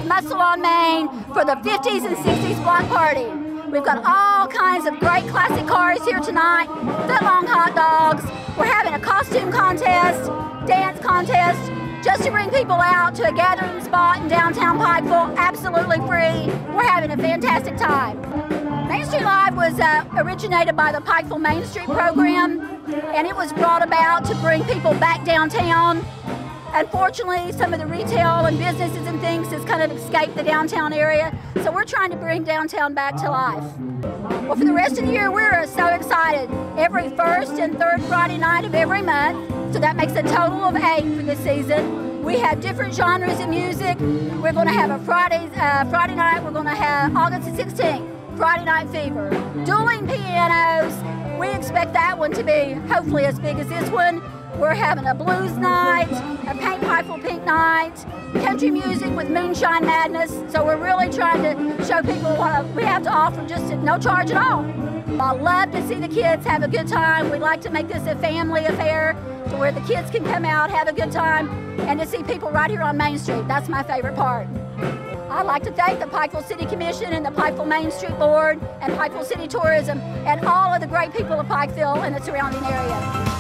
Muscle on Main for the 50s and 60s block party. We've got all kinds of great classic cars here tonight, foot-long hot dogs. We're having a costume contest, dance contest, just to bring people out to a gathering spot in downtown Pikeville, absolutely free. We're having a fantastic time. Main Street Live was originated by the Pikeville Main Street program, and it was brought about to bring people back downtown. Unfortunately, some of the retail and businesses and things has kind of escaped the downtown area, so we're trying to bring downtown back to life. Well, for the rest of the year, we're so excited. Every first and third Friday night of every month, so that makes a total of 8 for this season. We have different genres of music. We're going to have a Friday night, we're going to have August the 16th, Friday Night Fever. Dueling pianos, we expect that one to be hopefully as big as this one. We're having a blues night, a Paint Pikeville Pink night, country music with Moonshine Madness. So we're really trying to show people what we have to offer just at no charge at all. I love to see the kids have a good time. We'd like to make this a family affair to where the kids can come out, have a good time, and to see people right here on Main Street. That's my favorite part. I'd like to thank the Pikeville City Commission and the Pikeville Main Street Board and Pikeville City Tourism and all of the great people of Pikeville and the surrounding area.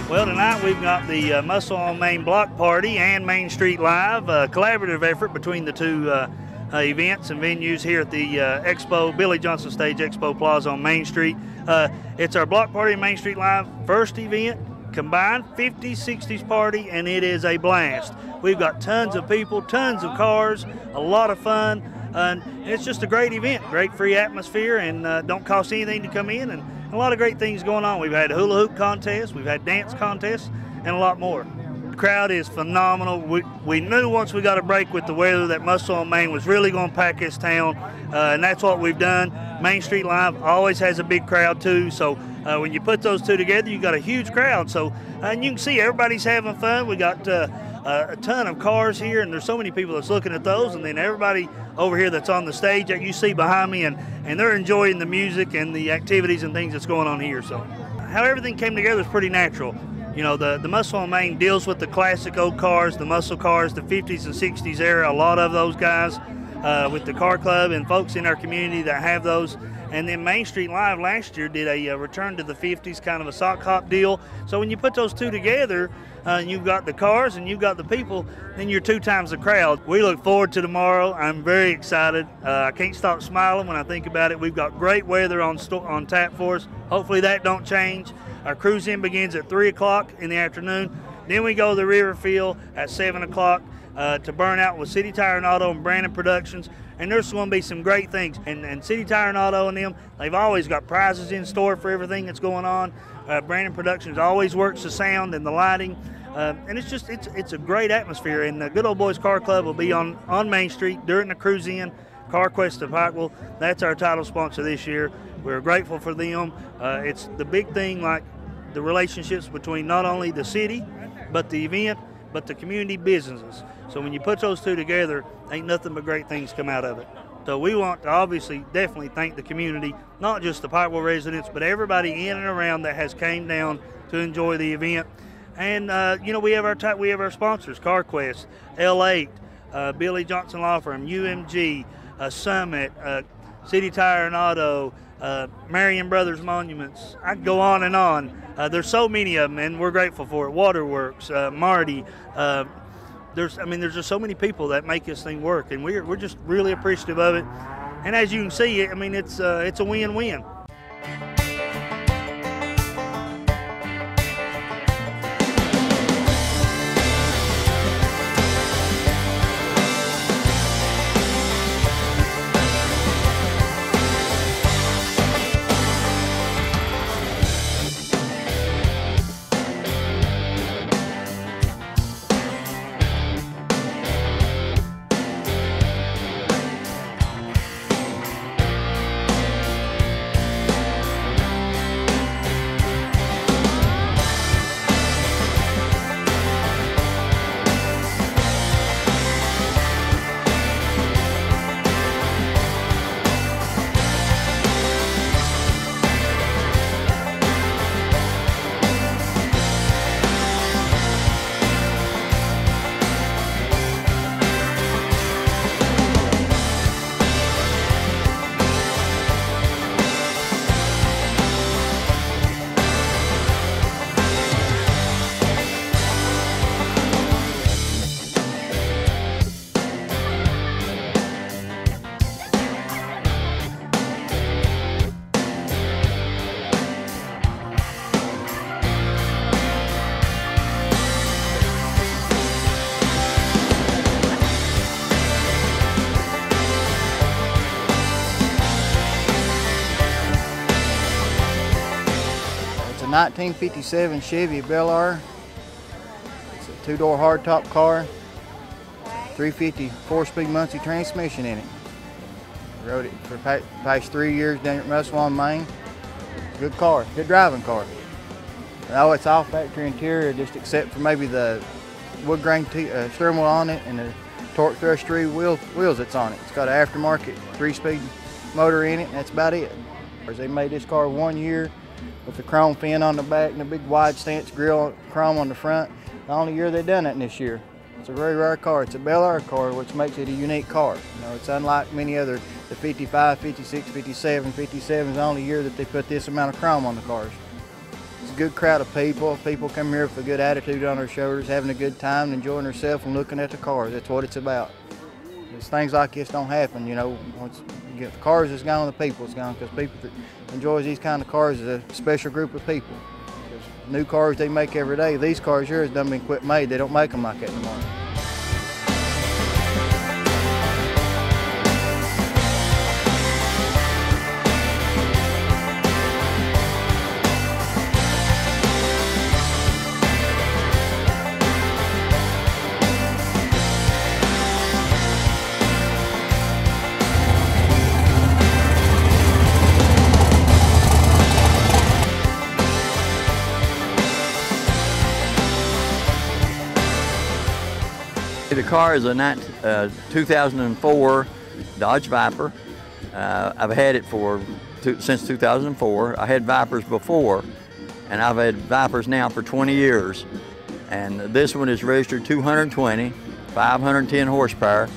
Well, tonight we've got the Muscle on Main Block Party and Main Street Live, a collaborative effort between the two events and venues here at the Expo, Billy Johnson Stage Expo Plaza on Main Street. It's our Block Party and Main Street Live first event, combined 50s, 60s party, and it is a blast. We've got tons of people, tons of cars, a lot of fun, and it's just a great event, great free atmosphere, and don't cost anything to come in, and a lot of great things going on. We've had a hula hoop contest, we've had dance contests, and a lot more. The crowd is phenomenal. We knew once we got a break with the weather that Muscle on Main was really going to pack this town, and that's what we've done. Main Street Live always has a big crowd too, so when you put those two together, you got a huge crowd. So and you can see everybody's having fun. We got a ton of cars here, and there's so many people that's looking at those, and then everybody over here that's on the stage that you see behind me, and they're enjoying the music and the activities and things that's going on here. So how everything came together is pretty natural. You know, the Muscle on Main deals with the classic old cars, the muscle cars, the 50s and 60s era, a lot of those guys. with the car club and folks in our community that have those. And then Main Street Live last year did a return to the 50s, kind of a sock hop deal. So when you put those two together, you've got the cars and you've got the people, then you're 2 times the crowd. We look forward to tomorrow. I'm very excited. I can't stop smiling when I think about it. We've got great weather on tap for us. Hopefully that don't change. Our cruise-in begins at 3 o'clock in the afternoon. Then we go to the Riverfield at 7 o'clock to burn out with City Tire and Auto and Brandon Productions. And there's going to be some great things. And City Tire and Auto and them, they've always got prizes in store for everything that's going on. Brandon Productions always works the sound and the lighting. And it's a great atmosphere. And the Good Old Boys Car Club will be on Main Street during the cruise-in. CarQuest of Pikeville, that's our title sponsor this year. We're grateful for them. It's the big thing, like the relationships between not only the city, but the event, but the community businesses. So when you put those two together, ain't nothing but great things come out of it. So we want to obviously definitely thank the community, not just the Pikeville residents, but everybody in and around that has came down to enjoy the event. And we have our sponsors: CarQuest, L8, Billy Johnson Law Firm, UMG, Summit, City Tire and Auto, Marion Brothers Monuments. I can go on and on. There's so many of them, and we're grateful for it. Waterworks, Marty. There's just so many people that make this thing work, and we're just really appreciative of it. And as you can see, it's a win-win. It's a 1957 Chevy Bel Air. It's a 2-door hardtop car, 350 4-speed Muncie transmission in it. Rode it for the past 3 years down at Musselwhite, Maine. Good car, good driving car. Oh, it's all factory interior, just except for maybe the wood grain steering wheel on it and the torque thrust 3 wheels that's on it. It's got an aftermarket 3-speed motor in it, and that's about it. They made this car 1 year with the chrome fin on the back and the big wide stance grill chrome on the front. The only year they done it this year. It's a very rare car. It's a Bel Air car, which makes it a unique car. It's unlike many other, the 55, 56, 57. 57 is the only year that they put this amount of chrome on the cars. It's a good crowd of people. People come here with a good attitude on their shoulders, having a good time, enjoying themselves and looking at the cars. That's what it's about. It's things like this don't happen, Once you get the cars is gone, the people is gone, because people that enjoys these kind of cars is a special group of people. New cars they make every day. These cars here has done been quit made. They don't make them like that anymore. The car is a 2004 Dodge Viper. I've had it since 2004. I had Vipers before, and I've had Vipers now for 20 years. And this one is registered 220, 510 horsepower.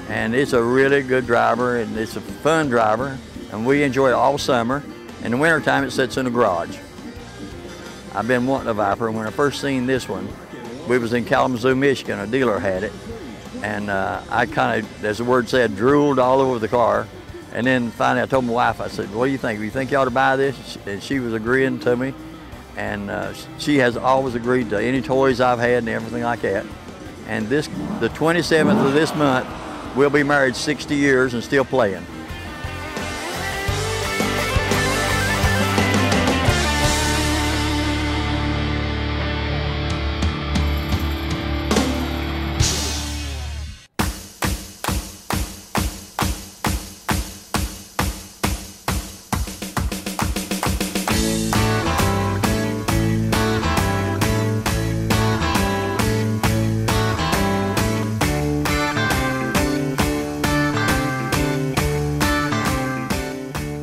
and it's a really good driver, and it's a fun driver, and we enjoy it all summer. In the wintertime, it sits in the garage. I've been wanting a Viper. When I first seen this one, we was in Kalamazoo, Michigan. A dealer had it, and I kind of, as the word said, drooled all over the car. And then finally I told my wife, I said, what do you think? Do you think you ought to buy this? And she was agreeing to me. And she has always agreed to any toys I've had and everything like that. And the 27th of this month, we'll be married 60 years and still playing.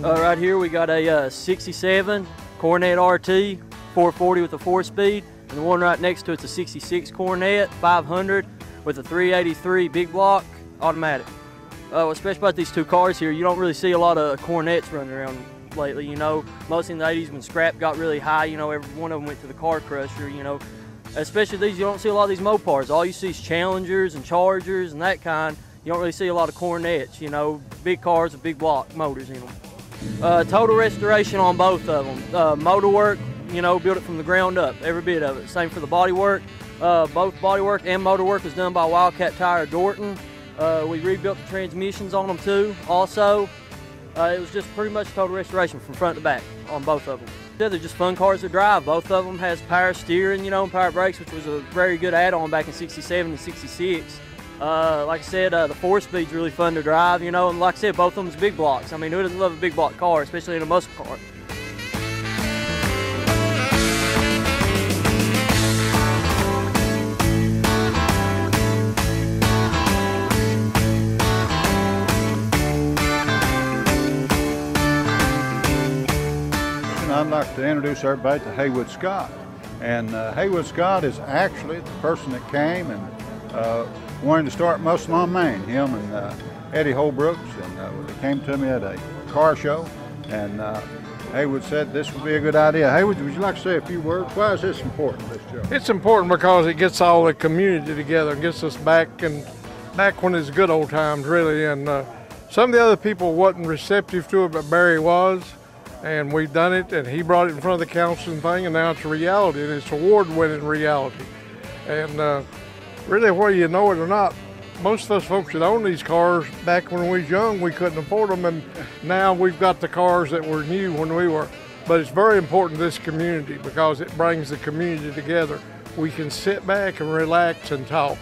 Right here we got a 67 Coronet RT 440 with a 4-speed, and the one right next to it's a 66 Coronet 500 with a 383 big block automatic. What's special about these two cars here, you don't really see a lot of Coronets running around lately, you know. Mostly in the 80s when scrap got really high, you know, every one of them went to the car crusher, you know. Especially these, you don't see a lot of these Mopars. All you see is Challengers and Chargers and that kind. You don't really see a lot of Coronets, you know, big cars with big block motors in them. Total restoration on both of them. Motor work, you know, built it from the ground up, every bit of it. Same for the body work. Both body work and motor work was done by Wildcat Tire Dorton. We rebuilt the transmissions on them too, also. It was just pretty much total restoration from front to back on both of them. They're just fun cars to drive. Both of them has power steering, you know, and power brakes, which was a very good add-on back in '67 and '66. Like I said, the 4-speed's really fun to drive, you know, and like I said, both of them's big blocks. I mean, who doesn't love a big block car, especially in a muscle car? I'd like to introduce everybody to Haywood Scott. And Haywood Scott is actually the person that came and wanted to start Muscle on Main. Him and Eddie Holbrooks, and they came to me at a car show, and Haywood said this would be a good idea. Haywood, would you like to say a few words? Why is this important, this show? It's important because it gets all the community together and gets us back when it's good old times, really. And some of the other people wasn't receptive to it, but Barry was, and we've done it, and he brought it in front of the council and thing, and now it's a reality, and it's award-winning reality. And really, whether you know it or not, most of us folks that own these cars, back when we was young, we couldn't afford them, and now we've got the cars that were new when we were. But it's very important to this community because it brings the community together. We can sit back and relax and talk.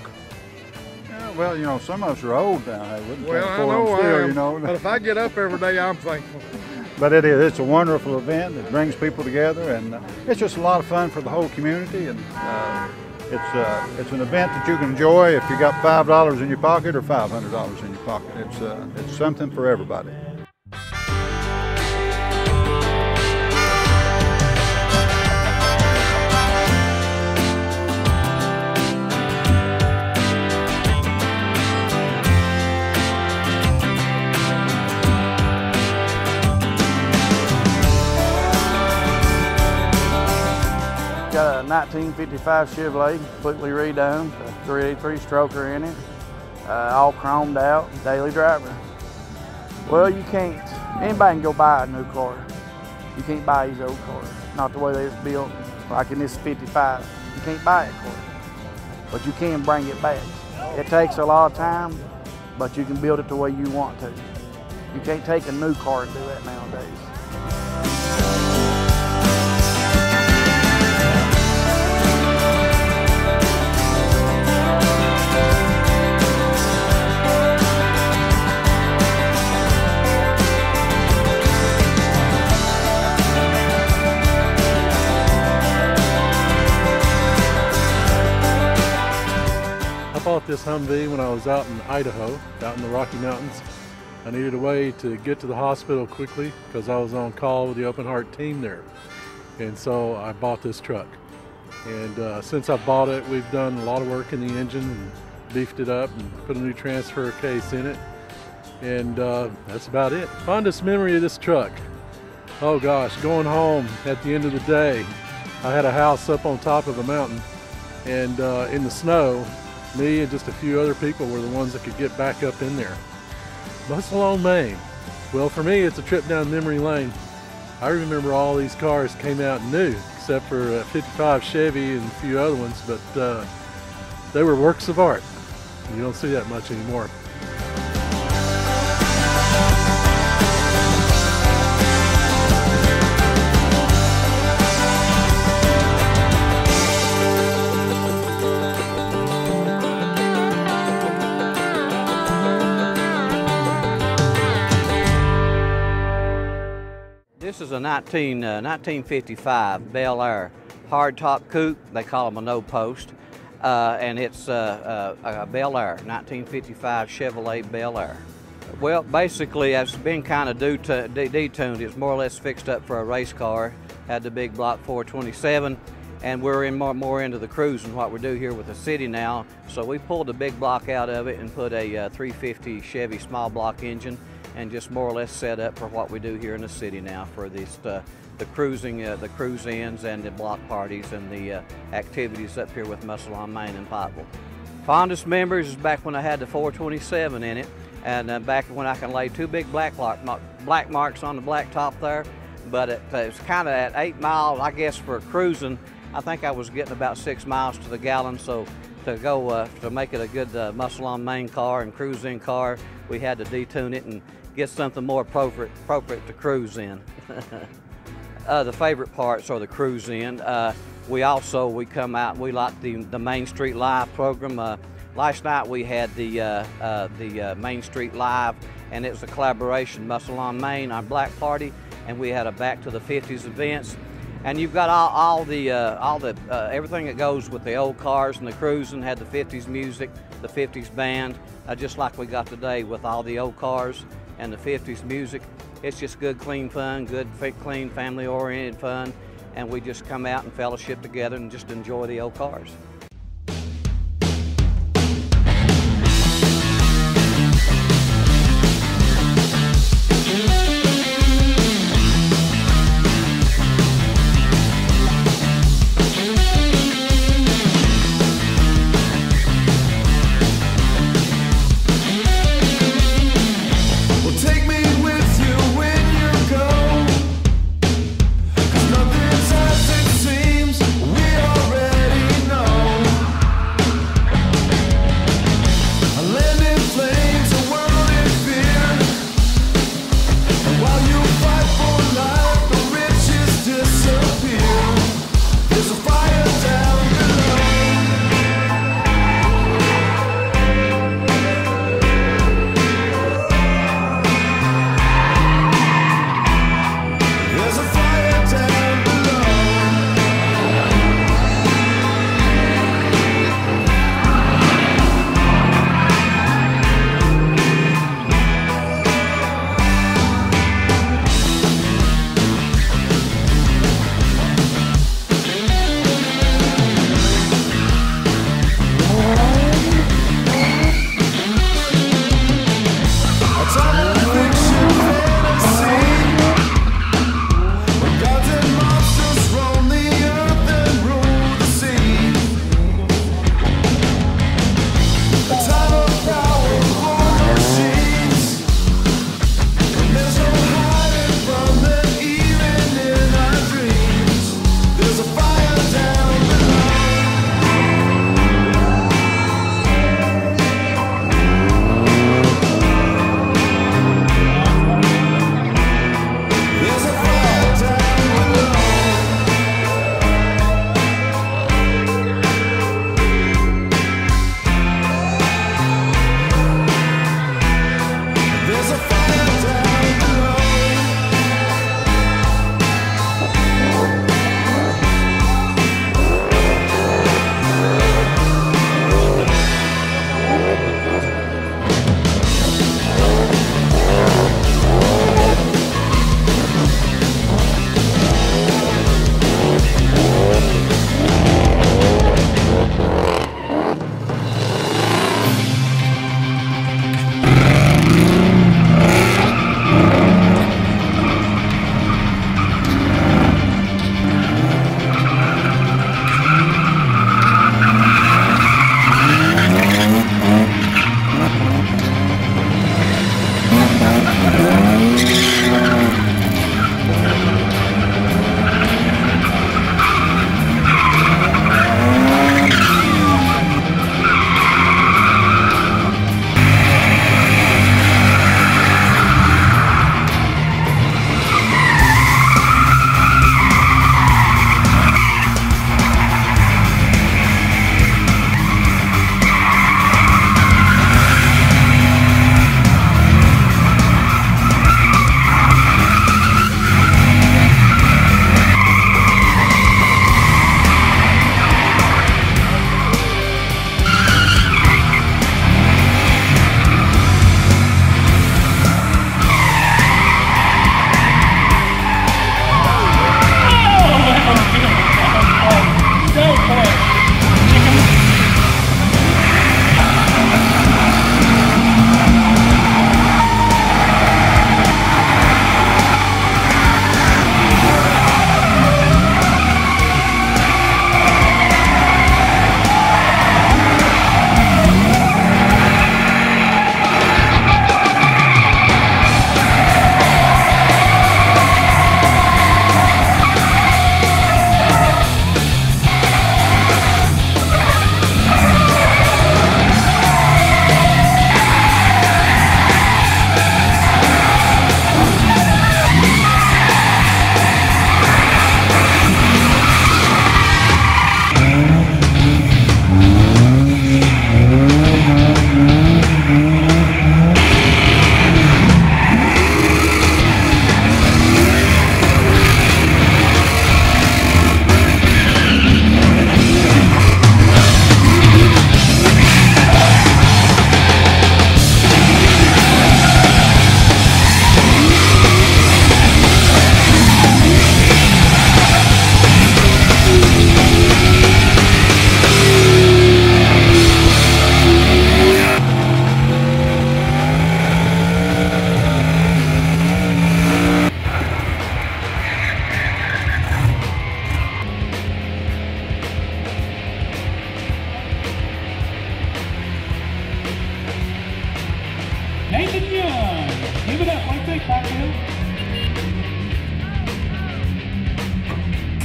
Yeah, well, you know, some of us are old now, Haywood. Well, I know I am, you know. But if I get up every day, I'm thankful. But it is, it's a wonderful event. It brings people together, and it's just a lot of fun for the whole community. And it's an event that you can enjoy if you got $5 in your pocket or $500 in your pocket. It's something for everybody. Got a 1955 Chevrolet, completely redone, a 383 stroker in it, all chromed out, daily driver. Well, you can't, anybody can go buy a new car. You can't buy these old cars, not the way they was built, like in this 55. You can't buy a car, but you can bring it back. It takes a lot of time, but you can build it the way you want to. You can't take a new car and do that nowadays. I bought this Humvee when I was out in Idaho, out in the Rocky Mountains. I needed a way to get to the hospital quickly because I was on call with the Open Heart team there. And so I bought this truck. And since I bought it, we've done a lot of work in the engine and beefed it up and put a new transfer case in it. And that's about it. Fondest memory of this truck. Oh gosh, going home at the end of the day, I had a house up on top of a mountain, and in the snow, me and just a few other people were the ones that could get back up in there. Muscle on Main. Well, for me, it's a trip down memory lane. I remember all these cars came out new, except for a 55 Chevy and a few other ones, but they were works of art. You don't see that much anymore. This is a 1955 Bel Air hardtop coupe. They call them a no-post, and it's a Bel Air, 1955 Chevrolet Bel Air. Well, basically, it's been kind of detuned. It's more or less fixed up for a race car. Had the big block 427, and we're in more into the cruising, what we do here with the city now. So we pulled the big block out of it and put a 350 Chevy small block engine, and just more or less set up for what we do here in the city now for this, the cruising, the cruise ins and the block parties and the activities up here with Muscle on Main and Pikeville. Fondest memories is back when I had the 427 in it, and back when I can lay two big black marks on the black top there. But it was kind of at 8 miles, I guess, for cruising. I think I was getting about 6 miles to the gallon, so to go to make it a good Muscle on Main car and cruise in car, we had to detune it and get something more appropriate to cruise in. The favorite parts are the cruise in. We come out and we like the Main Street Live program. Last night we had the Main Street Live, and it was a collaboration, Muscle on Main, our black party, and we had a Back to the 50s events. And you've got all the everything that goes with the old cars and the cruising. Had the 50s music, the 50s band, just like we got today with all the old cars and the 50s music. It's just good, clean fun, good, clean, family-oriented fun, and we just come out and fellowship together and just enjoy the old cars. Seems we already know.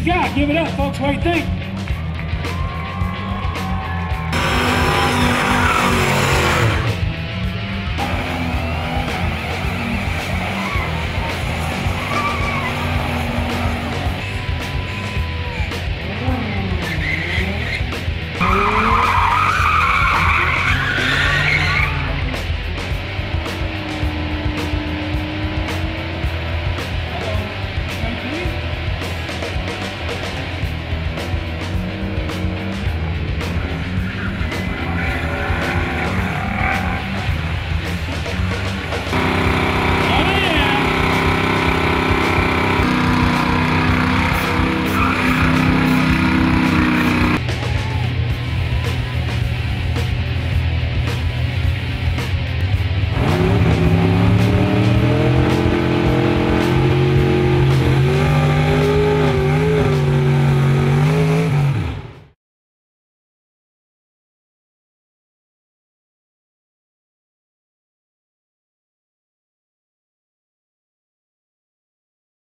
Scott. Give it up, folks. What do you think?